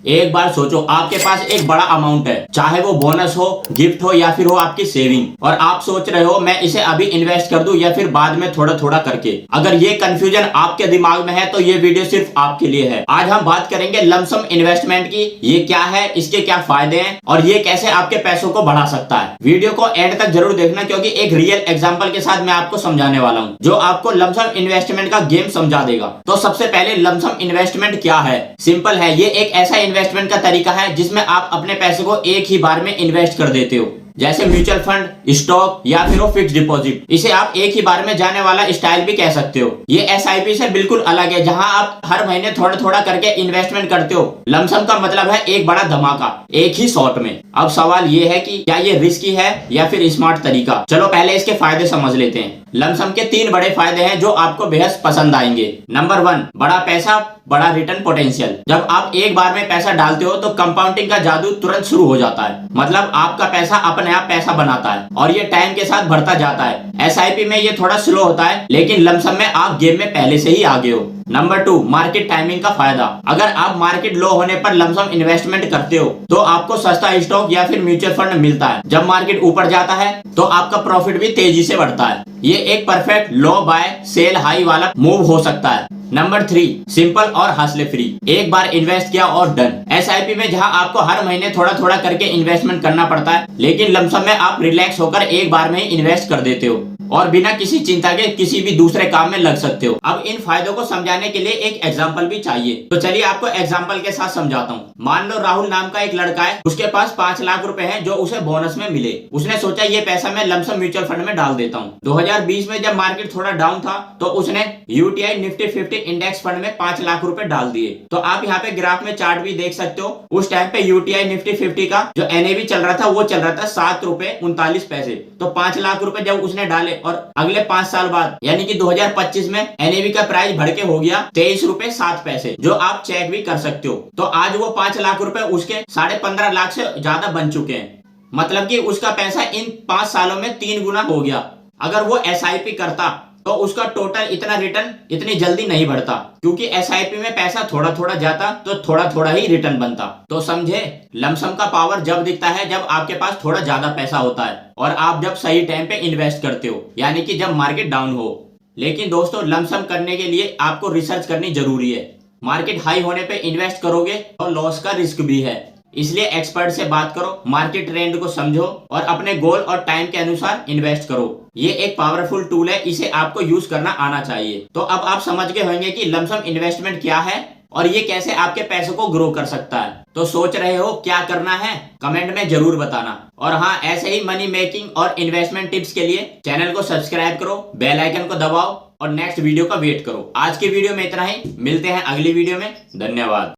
एक बार सोचो, आपके पास एक बड़ा अमाउंट है, चाहे वो बोनस हो, गिफ्ट हो या फिर हो आपकी सेविंग, और आप सोच रहे हो मैं इसे अभी इन्वेस्ट कर दूं या फिर बाद में थोड़ा थोड़ा करके। अगर ये कंफ्यूजन आपके दिमाग में है तो ये वीडियो सिर्फ आपके लिए है। आज हम बात करेंगे लमसम इन्वेस्टमेंट की, ये क्या है, इसके क्या फायदे हैं और ये कैसे आपके पैसों को बढ़ा सकता है। वीडियो को एंड तक जरूर देखना, क्योंकि एक रियल एग्जांपल के साथ मैं आपको समझाने वाला हूँ जो आपको लमसम इन्वेस्टमेंट का गेम समझा देगा। तो सबसे पहले लमसम इन्वेस्टमेंट क्या है? सिंपल है, ये एक ऐसा इन्वेस्टमेंट का तरीका है जिसमें आप अपने पैसे को एक ही बार में इन्वेस्ट कर देते हो, जैसे म्यूचुअल फंड, स्टॉक या फिर वो फिक्स डिपॉजिट। इसे आप एक ही बार में जाने वाला स्टाइल भी कह सकते हो। ये एसआईपी से बिल्कुल अलग है, जहां आप हर महीने थोड़ा थोड़ा करके इन्वेस्टमेंट करते हो। लमसम का मतलब है एक बड़ा धमाका एक ही शॉट में। अब सवाल ये है कि क्या ये रिस्की है या फिर स्मार्ट तरीका? चलो पहले इसके फायदे समझ लेते हैं। लमसम के 3 बड़े फायदे हैं जो आपको बेहद पसंद आएंगे। नंबर 1, बड़ा पैसा बड़ा रिटर्न पोटेंशियल। जब आप एक बार में पैसा डालते हो तो कंपाउंडिंग का जादू तुरंत शुरू हो जाता है। मतलब आपका पैसा अपने आप पैसा बनाता है और ये टाइम के साथ बढ़ता जाता है। एसआईपी में ये थोड़ा स्लो होता है, लेकिन लमसम में आप गेम में पहले से ही आगे हो। नंबर 2, मार्केट टाइमिंग का फायदा। अगर आप मार्केट लो होने पर लमसम इन्वेस्टमेंट करते हो तो आपको सस्ता स्टॉक या फिर म्यूचुअल फंड मिलता है। जब मार्केट ऊपर जाता है तो आपका प्रॉफिट भी तेजी से बढ़ता है। ये एक परफेक्ट लो बाय सेल हाई वाला मूव हो सकता है। नंबर 3, सिंपल और हास्ले फ्री। एक बार इन्वेस्ट किया और डन। एसआईपी में जहां आपको हर महीने थोड़ा थोड़ा करके इन्वेस्टमेंट करना पड़ता है, लेकिन लमसम में आप रिलैक्स होकर एक बार में ही इन्वेस्ट कर देते हो और बिना किसी चिंता के किसी भी दूसरे काम में लग सकते हो। अब इन फायदों को समझाने के लिए एक एग्जांपल भी चाहिए, तो चलिए आपको एग्जांपल के साथ समझाता हूँ। मान लो राहुल नाम का एक लड़का है, उसके पास 5 लाख रुपए हैं जो उसे बोनस में मिले। उसने सोचा ये पैसा मैं लमसम म्यूचुअल फंड में डाल देता हूँ। 2020 में जब मार्केट थोड़ा डाउन था तो उसने यूटीआई निफ्टी 50 इंडेक्स फंड में 5 लाख रुपए डाल दिए। तो आप यहाँ पे ग्राफ में चार्ट भी देख सकते हो। उस टाइम पे यूटीआई निफ्टी 50 का जो एनएवी चल रहा था वो चल रहा था 7 रुपए 39 पैसे। तो 5 लाख रुपए जब उसने डाले और अगले 5 साल बाद यानी कि 2025 में एनएवी का प्राइस बढ़ के हो गया 23 रुपए 7 पैसे, जो आप चेक भी कर सकते हो। तो आज वो 5 लाख रुपए उसके 15.5 लाख से ज्यादा बन चुके हैं। मतलब कि उसका पैसा इन 5 सालों में 3 गुना हो गया। अगर वो एसआईपी करता तो उसका टोटल इतना रिटर्न इतनी जल्दी नहीं बढ़ता, क्योंकि एसआईपी में पैसा थोड़ा थोड़ा जाता तो थोड़ा थोड़ा ही रिटर्न बनता। तो समझे, लमसम का पावर जब दिखता है जब आपके पास थोड़ा ज्यादा पैसा होता है और आप जब सही टाइम पे इन्वेस्ट करते हो, यानी कि जब मार्केट डाउन हो। लेकिन दोस्तों, लमसम करने के लिए आपको रिसर्च करनी जरूरी है। मार्केट हाई होने पे इन्वेस्ट करोगे तो लॉस का रिस्क भी है, इसलिए एक्सपर्ट से बात करो, मार्केट ट्रेंड को समझो और अपने गोल और टाइम के अनुसार इन्वेस्ट करो। ये एक पावरफुल टूल है, इसे आपको यूज करना आना चाहिए। तो अब आप समझ गए होंगे कि लमसम इन्वेस्टमेंट क्या है और ये कैसे आपके पैसों को ग्रो कर सकता है। तो सोच रहे हो क्या करना है? कमेंट में जरूर बताना। और हाँ, ऐसे ही मनी मेकिंग और इन्वेस्टमेंट टिप्स के लिए चैनल को सब्सक्राइब करो, बेल आइकन को दबाओ और नेक्स्ट वीडियो का वेट करो। आज की वीडियो में इतना ही, मिलते हैं अगली वीडियो में। धन्यवाद।